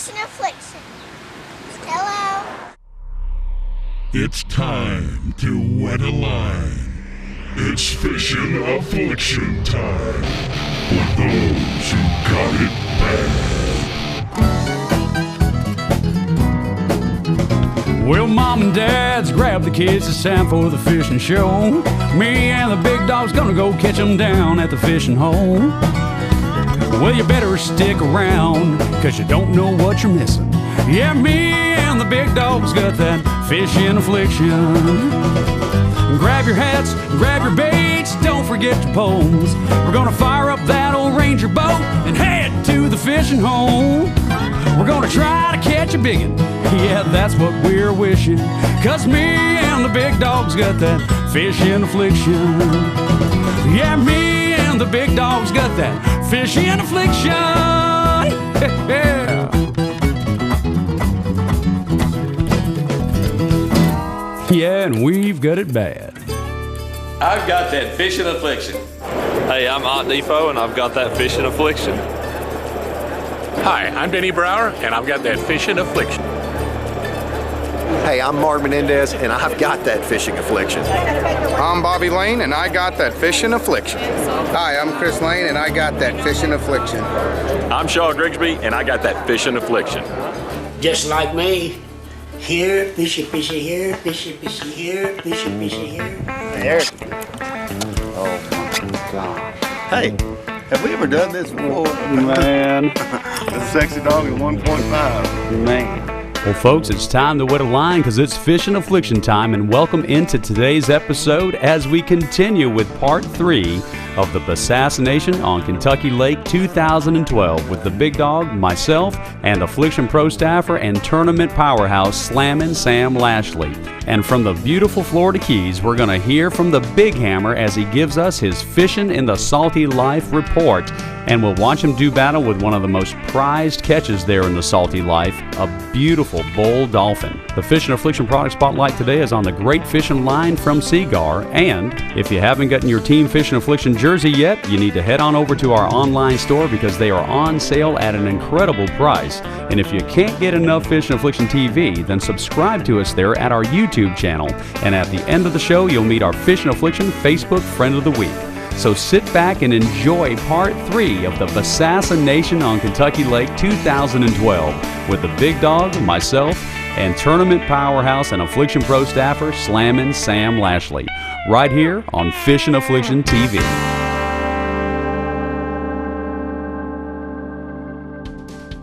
Fishin' Affliction. Hello. It's time to wet a line. It's Fishin' Affliction time with those who got it bad. Well, mom and dad's grab the kids, it's time for the fishing show. Me and the big dog's gonna go catch them down at the fishing hole. Well, you better stick around, cause you don't know what you're missing. Yeah, me and the big dog's got that fishing affliction. Grab your hats, grab your baits, don't forget your poles. We're gonna fire up that old Ranger boat and head to the fishing hole. We're gonna try to catch a biggin', yeah, that's what we're wishing. Cause me and the big dog's got that fishing affliction. Yeah, me and the big dog's got that fishing affliction. Yeah. Yeah, and we've got it bad. I've got that fishing affliction. Hey, I'm Art Depot, and I've got that fishing affliction. Hi, I'm Denny Brower, and I've got that fishing affliction. Hey, I'm Mark Menendez, and I've got that fishing affliction. I'm Bobby Lane, and I got that fishing affliction. Hi, I'm Chris Lane, and I got that fishing affliction. I'm Shaw Grigsby, and I got that fishing affliction. Just like me. Here, fishy, fishy here, fishy, fishy here, fishy, fishy here. There. Oh my God. Hey, have we ever done this before? Man. The sexy dog at 1.5. Man. Well, folks, it's time to wet a line because it's Fishing Affliction time, and welcome into today's episode as we continue with part 3 of the Bassassination on Kentucky Lake 2012 with the big dog, myself, and Affliction Pro staffer and tournament powerhouse Slammin Sam Lashlee. And from the beautiful Florida Keys, we're going to hear from the Big Hammer as he gives us his Fishin' in the Salty Life report. And we'll watch him do battle with one of the most prized catches there in the Salty Life, a beautiful bull dolphin. The Fishin' Affliction product spotlight today is on the great fishing line from Seagar. And if you haven't gotten your Team Fishin' Affliction jersey yet, you need to head on over to our online store because they are on sale at an incredible price. And if you can't get enough Fishin' Affliction TV, then subscribe to us there at our YouTube channel. And at the end of the show, you'll meet our Fishin' Affliction Facebook Friend of the Week. So sit back and enjoy part 3 of the Bassassination on Kentucky Lake 2012 with the big dog, myself, and tournament powerhouse and Affliction Pro staffer Slammin Sam Lashlee, right here on Fishin' Affliction TV.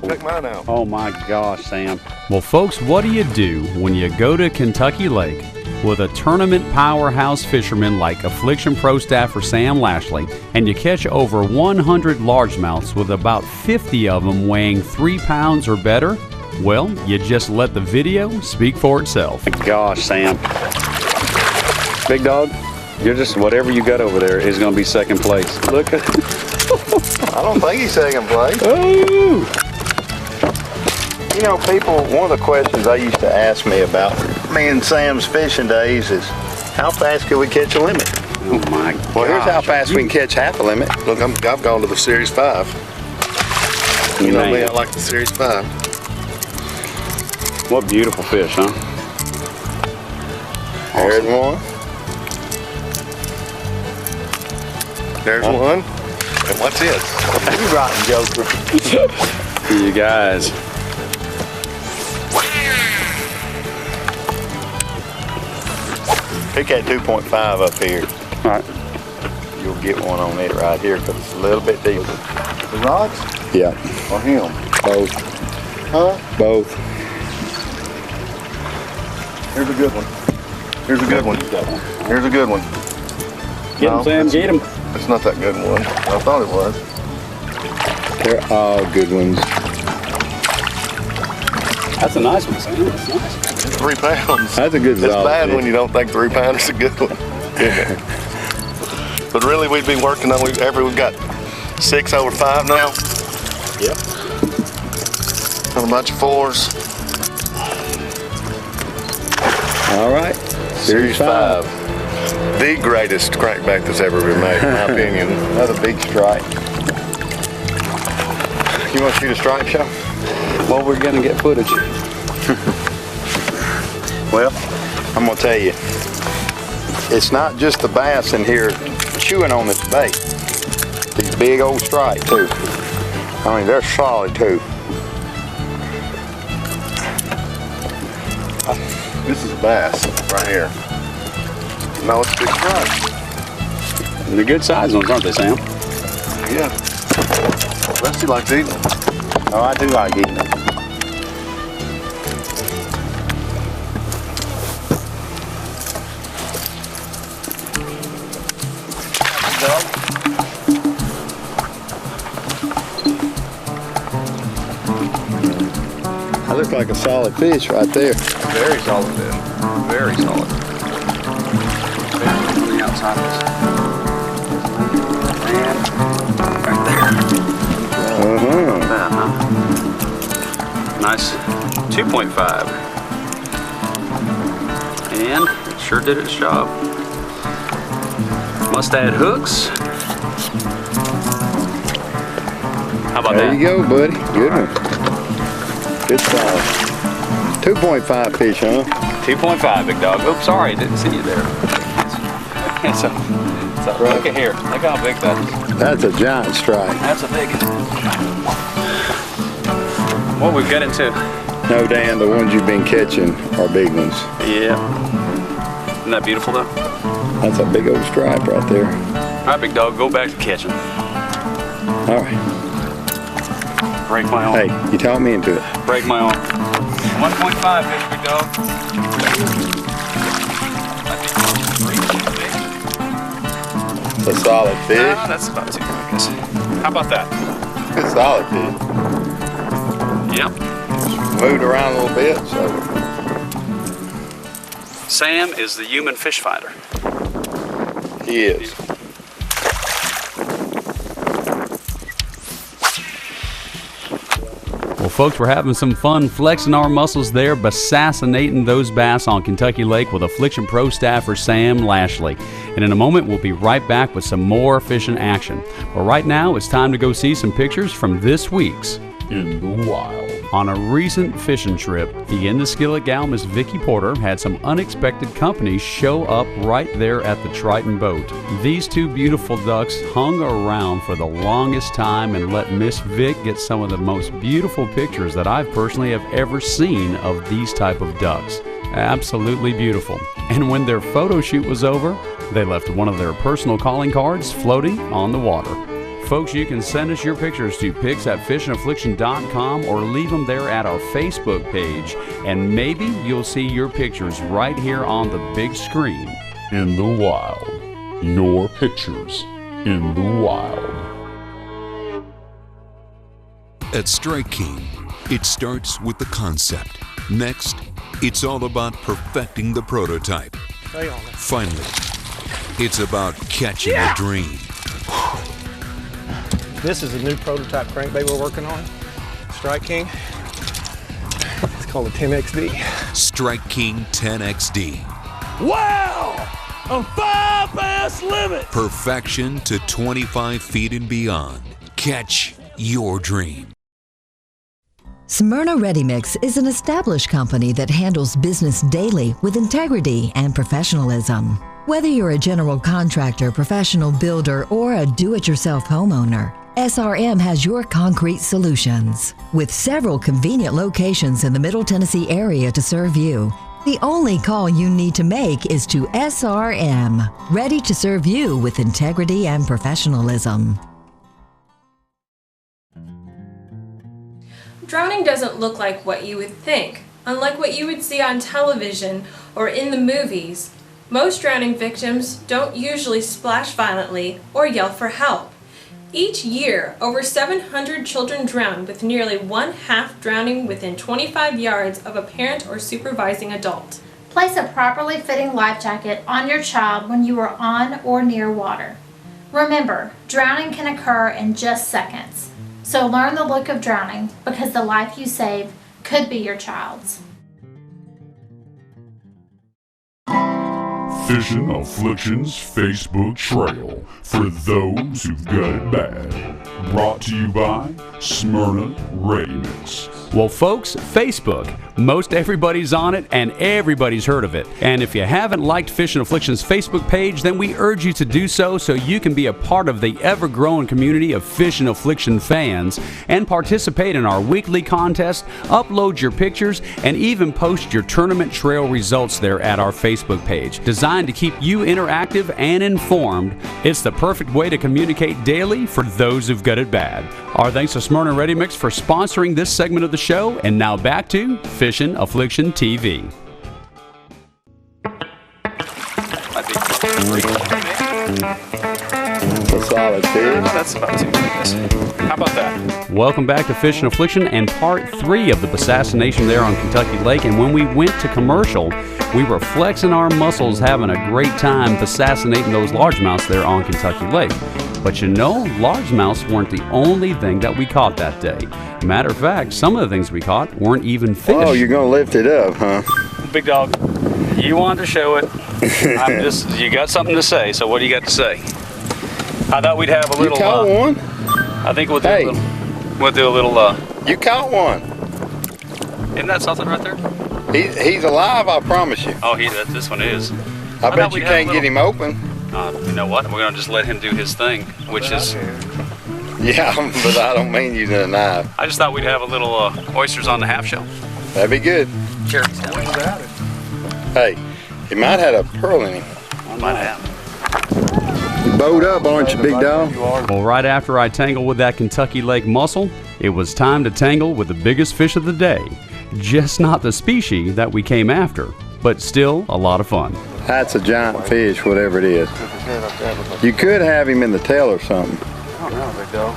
Check mine out. Oh my gosh, Sam. Well, folks, what do you do when you go to Kentucky Lake with a tournament powerhouse fisherman like Affliction Pro staffer Sam Lashlee, and you catch over 100 largemouths with about 50 of them weighing 3 pounds or better? Well, you just let the video speak for itself. Gosh, Sam. Big dog, you're just, whatever you got over there is going to be second place. Look at I don't think he's second place. Oh! You know, people, one of the questions they used to ask me about me and Sam's fishing days is, how fast can we catch a limit? Oh my God. Well, here's how fast we can catch half a limit. Look, I've gone to the Series 5. You know me, I like the Series 5. What beautiful fish, huh? There's one. There's one. And what's this? You rotten joker. You guys. Pick that 2.5 up here. All right. You'll get one on it right here because it's a little bit deeper. The rods? Yeah. Or him? Both. Huh? Both. Here's a good one. Here's a good one. Here's a good one. Get him, Sam, get him. It's not that good one. I thought it was. They're all good ones. That's a nice one, Sam. That's nice. It's 3 pounds. That's a good It's solid bad fish. when you don't think 3 pounds is a good one. Yeah. But really, we'd be working on, we've got 6 over 5 now. Yep. And a bunch of 4s. All right. Series 5. The greatest crankback that's ever been made, in my opinion. Another big strike. You want to shoot a stripe shot? Well, we're gonna get footage. Well, I'm gonna tell you, it's not just the bass in here chewing on this bait. These big old stripes too. I mean, they're solid too. This is bass right here. No, it's big stripes. They're good size ones, aren't they, Sam? Yeah. Rusty likes eating them. Oh, I do like eating them. That looks like a solid fish right there. Very solid fish. Very solid. Very on the outside of this. And right there. That, huh? Nice 2.5. And it sure did its job. Must add hooks. How about that? There you go, buddy. Good one. Good size. 2.5 fish, huh? 2.5, big dog. Oops, sorry, didn't see you there. Look at here. Look how big that is. That's a giant strike. That's a big one. What we get into? No, Dan, the ones you've been catching are big ones. Yeah. Isn't that beautiful, though? That's a big old stripe right there. All right, big dog, go back to catching. All right. Break my arm. Hey, you talked me into it. Break my arm. 1.5 fish, big dog. It's a solid fish. No, that's about 2, I guess. How about that? It's solid fish. Yep. Moved around a little bit, so. Sam is the human fish finder. He is. Well, folks, we're having some fun flexing our muscles there, bassasinating those bass on Kentucky Lake with Affliction Pro staffer Sam Lashlee. And in a moment, we'll be right back with some more fishing action. But right now, it's time to go see some pictures from this week's In the Wild. On a recent fishing trip, the In the Skillet gal, Miss Vicki Porter, had some unexpected company show up right there at the Triton boat. These two beautiful ducks hung around for the longest time and let Miss Vic get some of the most beautiful pictures that I've personally have ever seen of these type of ducks. Absolutely beautiful. And when their photo shoot was over, they left one of their personal calling cards floating on the water. Folks, you can send us your pictures to pics@fishandaffliction.com or leave them there at our Facebook page, and maybe you'll see your pictures right here on the big screen. In the Wild. Your pictures in the wild. At Strike King, it starts with the concept. Next, it's all about perfecting the prototype. Finally, it's about catching a dream. This is a new prototype crankbait we're working on, Strike King. It's called a 10XD. Strike King 10XD. Wow! A 5-bass limit! Perfection to 25 feet and beyond. Catch your dream. Smyrna Ready Mix is an established company that handles business daily with integrity and professionalism. Whether you're a general contractor, professional builder, or a do-it-yourself homeowner, SRM has your concrete solutions. With several convenient locations in the Middle Tennessee area to serve you, the only call you need to make is to SRM, ready to serve you with integrity and professionalism. Drowning doesn't look like what you would think. Unlike what you would see on television or in the movies, most drowning victims don't usually splash violently or yell for help. Each year, over 700 children drown, with nearly one-half drowning within 25 yards of a parent or supervising adult. Place a properly fitting life jacket on your child when you are on or near water. Remember, drowning can occur in just seconds. So learn the look of drowning, because the life you save could be your child's. Fishin' Affliction's Facebook trail for those who've got it bad. Brought to you by Smyrna Ready Mix. Well, folks, Facebook. Most everybody's on it, and everybody's heard of it. And if you haven't liked Fishin' Affliction's Facebook page, then we urge you to do so you can be a part of the ever-growing community of Fishin' Affliction fans and participate in our weekly contest, upload your pictures, and even post your tournament trail results there at our Facebook page. Designed to keep you interactive and informed, it's the perfect way to communicate daily for those who've got it bad. Our thanks to Smyrna Ready Mix for sponsoring this segment of the show, and now back to Fishin' Affliction TV. A solid fish. That's about 2 minutes. How about that? Welcome back to Fishin' Affliction and part 3 of the Bassassination there on Kentucky Lake. And when we went to commercial, we were flexing our muscles, having a great time Bassasinating those largemouths there on Kentucky Lake. But you know, largemouths weren't the only thing that we caught that day. Matter of fact, some of the things we caught weren't even fish. Oh, you're going to lift it up, huh? Big Dog, you wanted to show it. You got something to say, so what do you got to say? I thought we'd have a little... You caught one? I think we'll do a little... You caught one. Isn't that something right there? He's alive, I promise you. Oh, this one is. I bet you can't get him open. You know what? We're going to just let him do his thing, which is... Yeah, but I don't mean using a knife. I just thought we'd have a little oysters on the half shell. That'd be good. Sure. Hey, he might have a pearl in him. I might have. You bowed up, aren't you, Big Dog? Well, right after I tangled with that Kentucky Lake mussel, it was time to tangle with the biggest fish of the day. Just not the species that we came after, but still a lot of fun. That's a giant fish, whatever it is. You could have him in the tail or something. I don't know, Big Dog.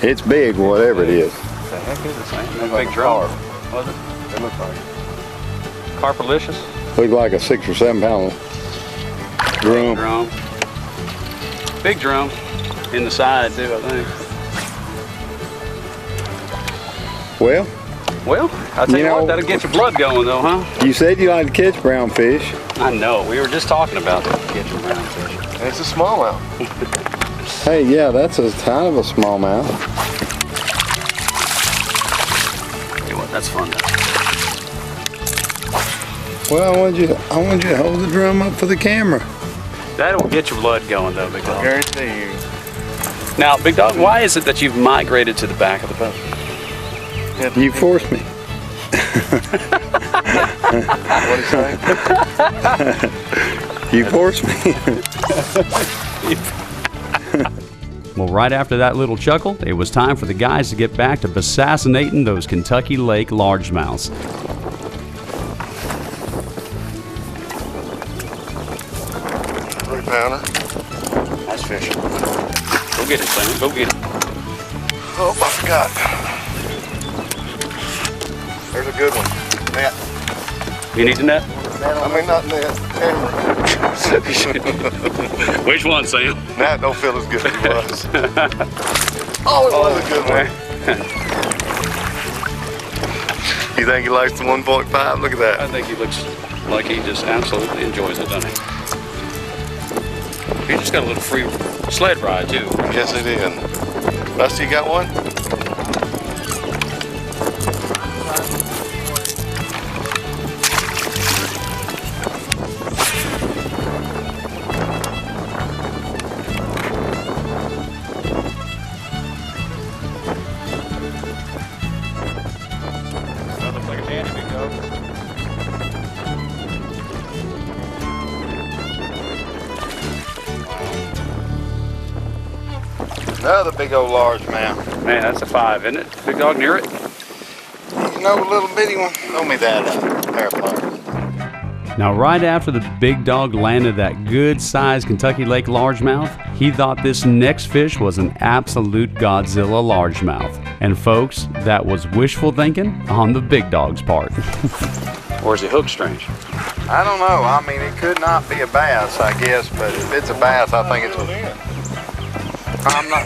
It's big, whatever it is. What the heck is this thing? Big drum. Was it? It looked like it. Carpalicious? Looked like a 6 or 7 pound drum. Big drum. In the side, too, I think. Well, I'll tell you what, that'll get your blood going, though, huh? You said you like to catch brown fish. I know. We were just talking about catching brown fish. It's a smallmouth. Hey, yeah, that's a kind of a smallmouth. Tell you what, that's fun. Well, I want you to hold the drum up for the camera. That'll get your blood going, though, Big Dog. Guarantee you. Now, Big Dog, why is it that you've migrated to the back of the boat? You forced me. What is that? You forced me. Well, right after that little chuckle, it was time for the guys to get back to Bassasinating those Kentucky Lake largemouths. 3-pounder. That's fishing. Go get it, Slammin. Go get it. Oh, I forgot. There's a good one. Net. You need the net? I mean, not net. Camera. Which one, Sam? Net don't feel as good as it was. Oh, it was a good one. You think he likes the 1.5? Look at that. I think he looks like he just absolutely enjoys it, doesn't he? He just got a little free sled ride, too. Yes, he did. Rusty, you got one? Another big old largemouth. Man, that's a 5, isn't it? Big Dog near it? You know, a little bitty one. Throw me that airplane. Now, right after the Big Dog landed that good-sized Kentucky Lake largemouth, he thought this next fish was an absolute Godzilla largemouth. And folks, that was wishful thinking on the Big Dog's part. Or is it hook strange? I don't know. I mean, it could not be a bass, I guess, but if it's a bass, I think it's a... I'm not...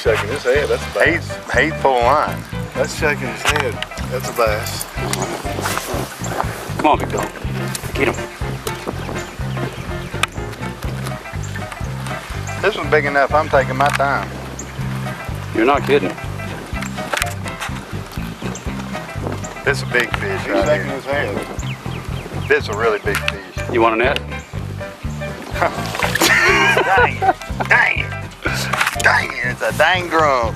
shaking his head. That's a bass. He's pulling line. That's shaking his head. That's a bass. Come on, big dog. Get him. This one's big enough. I'm taking my time. You're not kidding. This is a big fish right here. His head. This is a really big fish. You want a net? Dang it. Dang it. Dang it. It's a dang drum.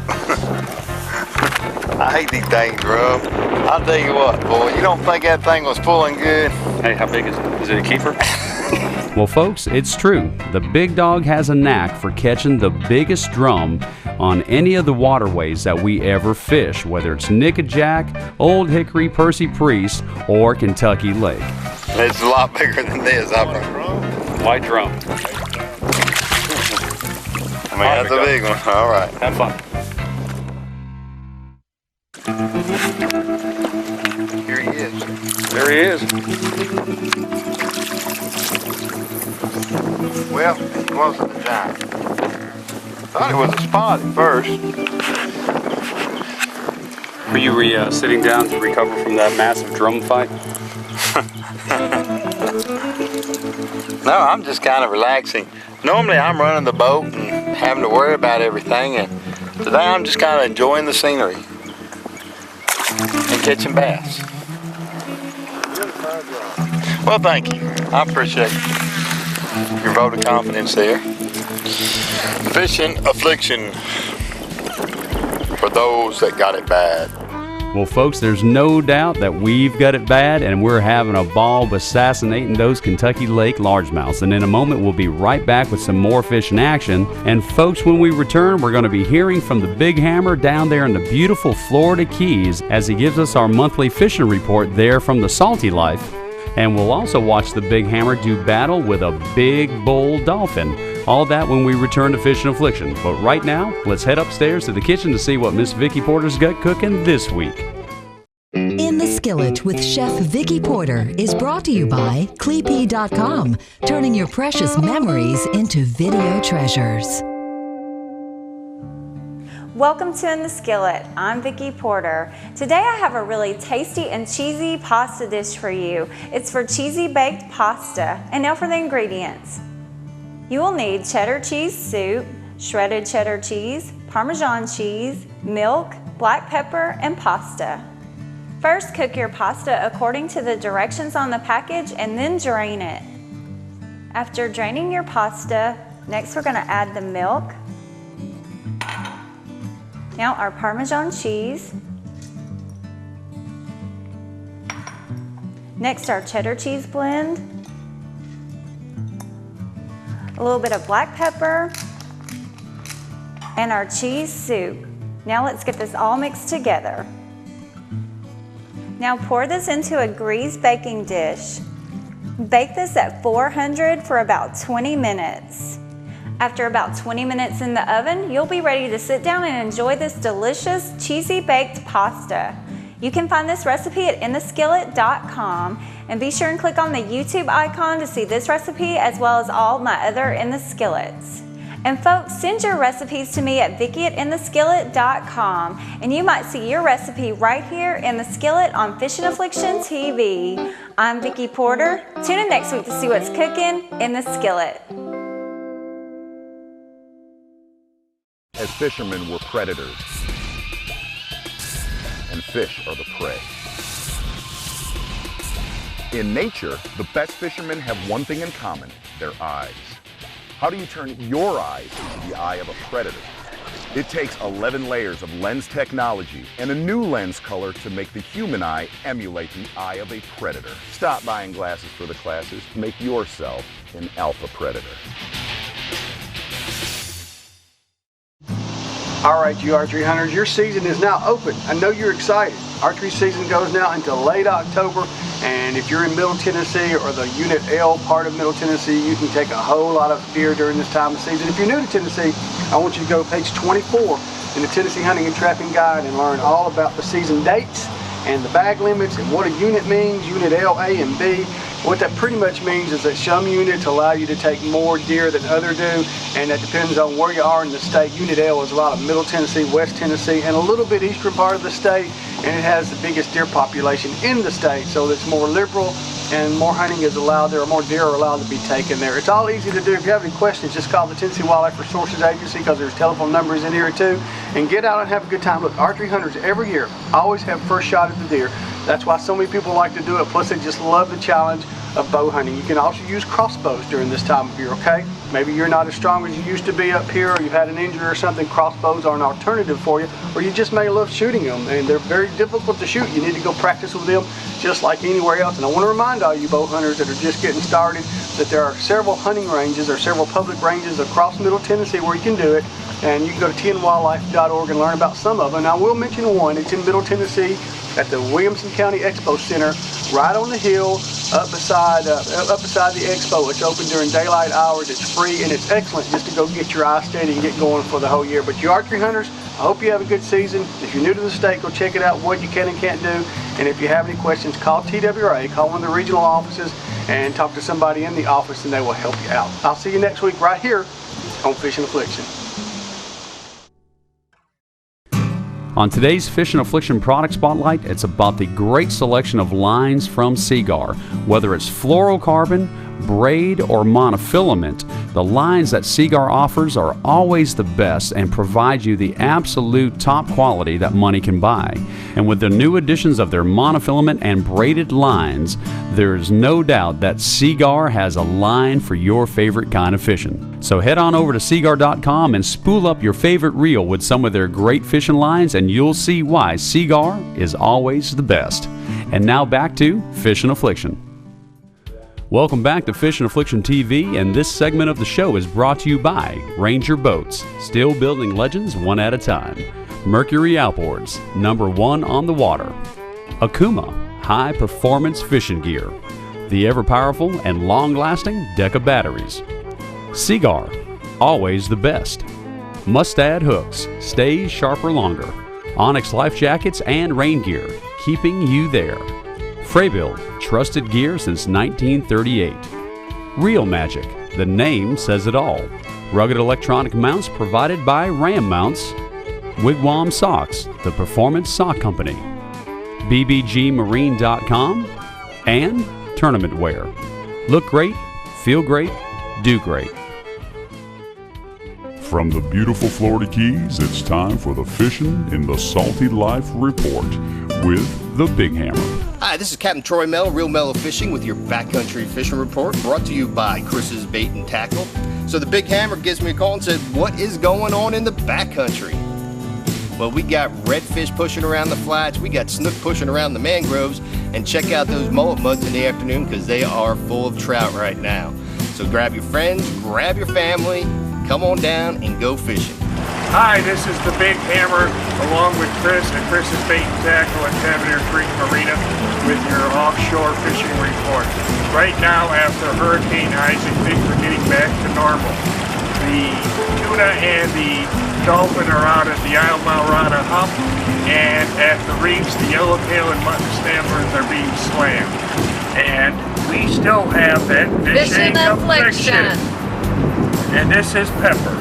I hate these dang drums. I'll tell you what, boy. You don't think that thing was pulling good? Hey, how big is it? Is it a keeper? Well, folks, it's true. The Big Dog has a knack for catching the biggest drum on any of the waterways that we ever fish, whether it's Nickajack, Old Hickory, Percy Priest, or Kentucky Lake. It's a lot bigger than this, I think. White drum. I mean, that's a big one. All right. Have fun. Here he is. There he is. Well, he wasn't a giant. Thought it was a spot at first. Were you sitting down to recover from that massive drum fight? No, I'm just kind of relaxing. Normally I'm running the boat and having to worry about everything, and today I'm just kind of enjoying the scenery and catching bass. Well, thank you. I appreciate your vote of confidence there. Fishin' Affliction for those that got it bad. Well, folks, there's no doubt that we've got it bad, and we're having a ball assassinating those Kentucky Lake largemouths. And in a moment, we'll be right back with some more fishing action. And folks, when we return, we're going to be hearing from the Big Hammer down there in the beautiful Florida Keys as he gives us our monthly fishing report there from the Salty Life. And we'll also watch the Big Hammer do battle with a big bull dolphin. All that when we return to Fishin' Affliction. But right now, let's head upstairs to the kitchen to see what Miss Vicki Porter's got cooking this week. In the Skillet with Chef Vicki Porter is brought to you by Cleepy.com, turning your precious memories into video treasures. Welcome to In the Skillet. I'm Vicki Porter. Today I have a really tasty and cheesy pasta dish for you. It's for cheesy baked pasta. And now for the ingredients. You will need cheddar cheese soup, shredded cheddar cheese, Parmesan cheese, milk, black pepper, and pasta. First, cook your pasta according to the directions on the package and then drain it. After draining your pasta, next we're going to add the milk. Now our Parmesan cheese. Next our cheddar cheese blend. A little bit of black pepper. And our cheese soup. Now let's get this all mixed together. Now pour this into a greased baking dish. Bake this at 400 for about 20 minutes. After about 20 minutes in the oven, you'll be ready to sit down and enjoy this delicious cheesy baked pasta. You can find this recipe at intheskillet.com and be sure and click on the YouTube icon to see this recipe as well as all my other In the Skillets. And folks, send your recipes to me at Vicki@intheskillet.com and you might see your recipe right here in the Skillet on Fishin' Affliction TV. I'm Vicki Porter. Tune in next week to see what's cooking in the Skillet. As fishermen, we're predators, and fish are the prey. In nature, the best fishermen have one thing in common: their eyes. How do you turn your eyes into the eye of a predator? It takes 11 layers of lens technology and a new lens color to make the human eye emulate the eye of a predator. Stop buying glasses for the classes. Make yourself an alpha predator. All right, you archery hunters, your season is now open. I know you're excited. Archery season goes now until late October, and if you're in Middle Tennessee or the Unit L part of Middle Tennessee, you can take a whole lot of deer during this time of season. If you're new to Tennessee, I want you to go to page 24 in the Tennessee Hunting and Trapping Guide and learn all about the season dates and the bag limits and what a unit means, Unit L, A, and B. What that pretty much means is that some units allow you to take more deer than others do, and that depends on where you are in the state. Unit L is a lot of Middle Tennessee, West Tennessee, and a little bit eastern part of the state, and it has the biggest deer population in the state, so it's more liberal and more hunting is allowed there, or more deer are allowed to be taken there. It's all easy to do. If you have any questions, just call the Tennessee Wildlife Resources Agency, because there's telephone numbers in here too, and get out and have a good time. Look, archery hunters every year always have first shot at the deer. That's why so many people like to do it, plus they just love the challenge of bow hunting. You can also use crossbows during this time of year, okay? Maybe you're not as strong as you used to be up here, or you've had an injury or something. Crossbows are an alternative for you, or you just may love shooting them, and they're very difficult to shoot. You need to go practice with them just like anywhere else. And I want to remind all you bow hunters that are just getting started that there are several hunting ranges or several public ranges across Middle Tennessee where you can do it, and you can go to tnwildlife.org and learn about some of them. And I will mention one. It's in Middle Tennessee at the Williamson County Expo Center, right on the hill, up beside the expo. It's open during daylight hours. It's free, and it's excellent just to go get your eye steady and get going for the whole year. But you archery hunters, I hope you have a good season. If you're new to the state, go check it out, what you can and can't do. And if you have any questions, call TWRA, call one of the regional offices, and talk to somebody in the office, and they will help you out. I'll see you next week right here on Fishin' Affliction. On today's Fishin' Affliction product spotlight, it's about the great selection of lines from Seaguar. Whether it's fluorocarbon, braid, or monofilament, the lines that Seaguar offers are always the best and provide you the absolute top quality that money can buy. And with the new additions of their monofilament and braided lines, there's no doubt that Seaguar has a line for your favorite kind of fishing. So head on over to Seaguar.com and spool up your favorite reel with some of their great fishing lines, and you'll see why Seaguar is always the best. And now back to Fishin' Affliction. Welcome back to Fishin' Affliction TV, and this segment of the show is brought to you by Ranger Boats, still building legends one at a time. Mercury Outboards, #1 on the water. Akuma, high-performance fishing gear. The ever-powerful and long-lasting Deca batteries. Seaguar, always the best. Mustad hooks, stays sharper longer. Onyx life jackets and rain gear, keeping you there. Freybill, trusted gear since 1938. Reel Magic, the name says it all. Rugged electronic mounts provided by Ram Mounts. Wigwam Socks, the performance sock company. bbgmarine.com, and Tournament Wear. Look great, feel great, do great. From the beautiful Florida Keys, it's time for the Fishin' in the Salty Life Report with the Big Hammer. Hi, this is Captain Troy Mello, Real Mellow Fishing, with your backcountry fishing report, brought to you by Chris's Bait and Tackle. So the Big Hammer gives me a call and said, what is going on in the backcountry? Well, we got redfish pushing around the flats, we got snook pushing around the mangroves, and check out those mullet muds in the afternoon, because they are full of trout right now. So grab your friends, grab your family, come on down and go fishing. Hi, this is the Big Hammer, along with Chris at Chris's Bait and Tackle at Tavernier Creek Marina, with your offshore fishing report. Right now, after Hurricane Isaac, things are getting back to normal. The tuna and the dolphin are out at the Isle Maurana hump, and at the reefs, the yellowtail and mutton snappers are being slammed. And we still have that Fishin' Affliction. And this is Pepper.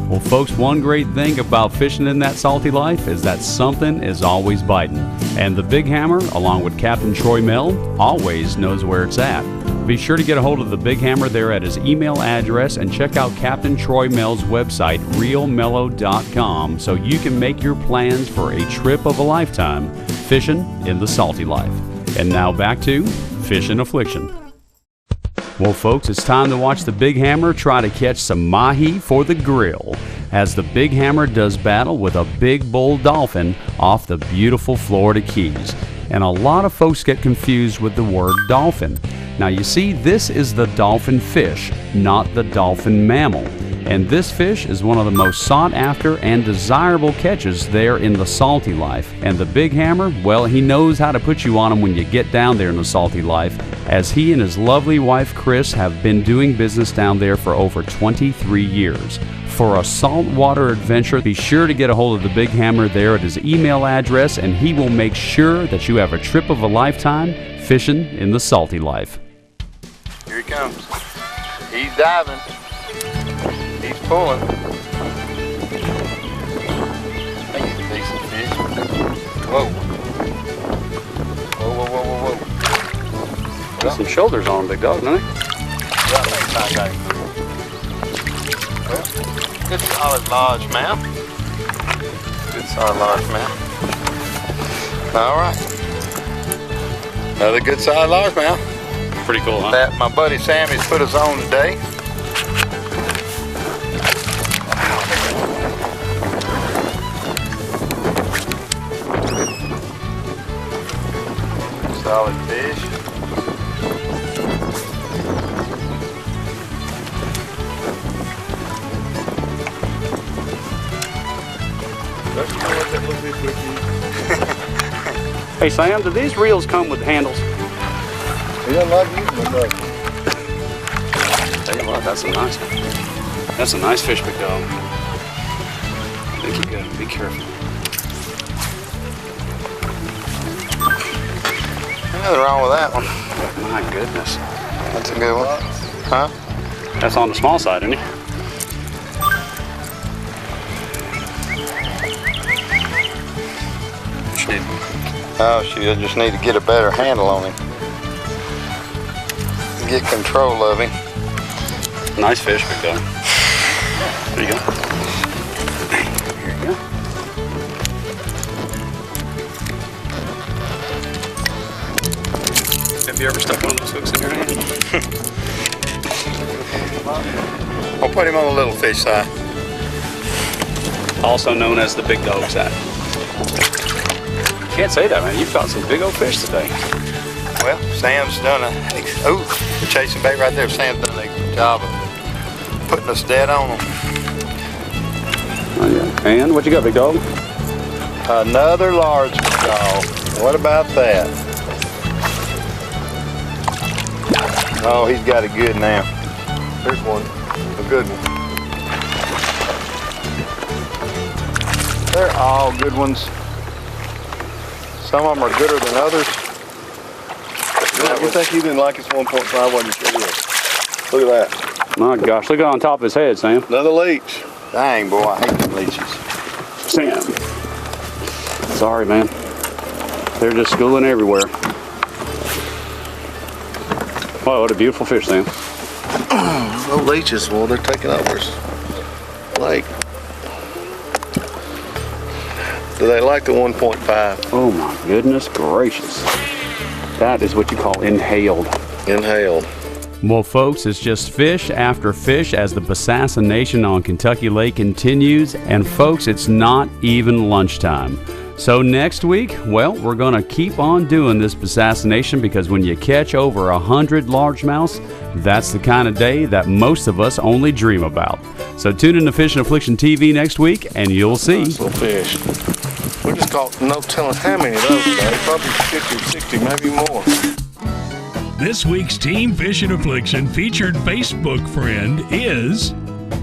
Well, folks, one great thing about fishing in that salty life is that something is always biting. And the Big Hammer, along with Captain Troy Mell, always knows where it's at. Be sure to get a hold of the Big Hammer there at his email address, and check out Captain Troy Mell's website, realmellow.com, so you can make your plans for a trip of a lifetime fishing in the salty life. And now back to Fishin' Affliction. Well, folks, it's time to watch the Big Hammer try to catch some mahi for the grill, as the Big Hammer does battle with a big bull dolphin off the beautiful Florida Keys. And a lot of folks get confused with the word dolphin. Now, you see, this is the dolphin fish, not the dolphin mammal. And this fish is one of the most sought after and desirable catches there in the salty life. And the Big Hammer, well, he knows how to put you on him when you get down there in the salty life, as he and his lovely wife Chris have been doing business down there for over 23 years. For a saltwater adventure, be sure to get a hold of the Big Hammer there at his email address, and he will make sure that you have a trip of a lifetime fishing in the salty life. He's diving. He's pulling. That's a decent fish. Whoa. Whoa, whoa, whoa, whoa, whoa. Got some shoulders on him, big dog, doesn't he? Yeah, I got him. Well, good solid largemouth. Good solid largemouth. All right. Another good solid largemouth. Pretty cool, huh? That my buddy Sammy's put us on today. Solid fish. Hey Sam, do these reels come with handles? He doesn't like using them, though. Tell you what, that's a nice fish, big dog. I think you gotta be careful. Nothing wrong with that one. My goodness. That's a good one. Huh? That's on the small side, isn't it? Oh, she'll just need to get a better handle on him. Get control of him. Nice fish, big dog. There you go. Here you go. Have you ever stuck one of those hooks in your hand? I'll put him on the little fish side. Also known as the big dog side. Can't say that, man. You've caught some big old fish today. Well, Sam's done the chasing bait right there. Sam's done a good job of putting us dead on them. Oh, yeah. And what you got, big dog? Another large dog. What about that? Oh, he's got it good now. Here's one, a good one. They're all good ones. Some of them are gooder than others. You think he didn't like his 1.5 when you said it? Look at that. My gosh, look on top of his head, Sam. Another leech. Dang, boy, I hate them leeches. Sam. Sorry, man. They're just schooling everywhere. Wow, what a beautiful fish, Sam. No leeches, well, they're taking over his lake. Do they like the 1.5? Oh my goodness gracious. That is what you call inhaled. Inhaled. Well, folks, it's just fish after fish as the Bassassination on Kentucky Lake continues. And folks, it's not even lunchtime. So next week, well, we're going to keep on doing this Bassassination because when you catch over 100 largemouths, that's the kind of day that most of us only dream about. So tune in to Fishin' Affliction TV next week and you'll see. Nice little fish. We just caught no telling how many of those today. Probably 50 or 60, maybe more. This week's Team Fishin' Affliction featured Facebook friend is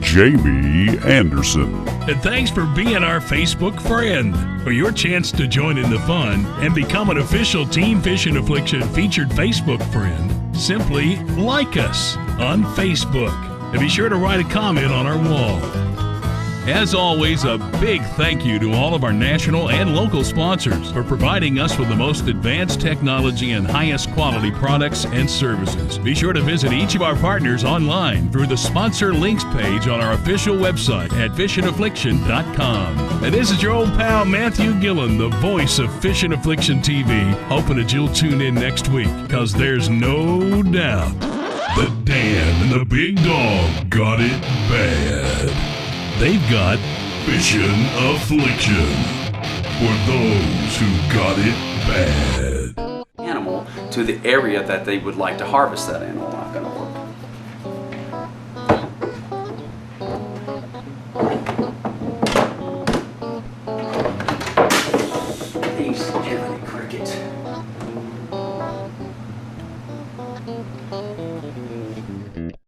Jamie Anderson. And thanks for being our Facebook friend. For your chance to join in the fun and become an official Team Fishin' Affliction featured Facebook friend, simply like us on Facebook. And be sure to write a comment on our wall. As always, a big thank you to all of our national and local sponsors for providing us with the most advanced technology and highest quality products and services. Be sure to visit each of our partners online through the sponsor links page on our official website at FishinAffliction.com. And this is your old pal Matthew Gillen, the voice of Fishin' Affliction TV, hoping that you'll tune in next week, because there's no doubt that Dan and the big dog got it bad. They've got Fishin' Affliction for those who got it bad. Animal to the area that they would like to harvest that animal.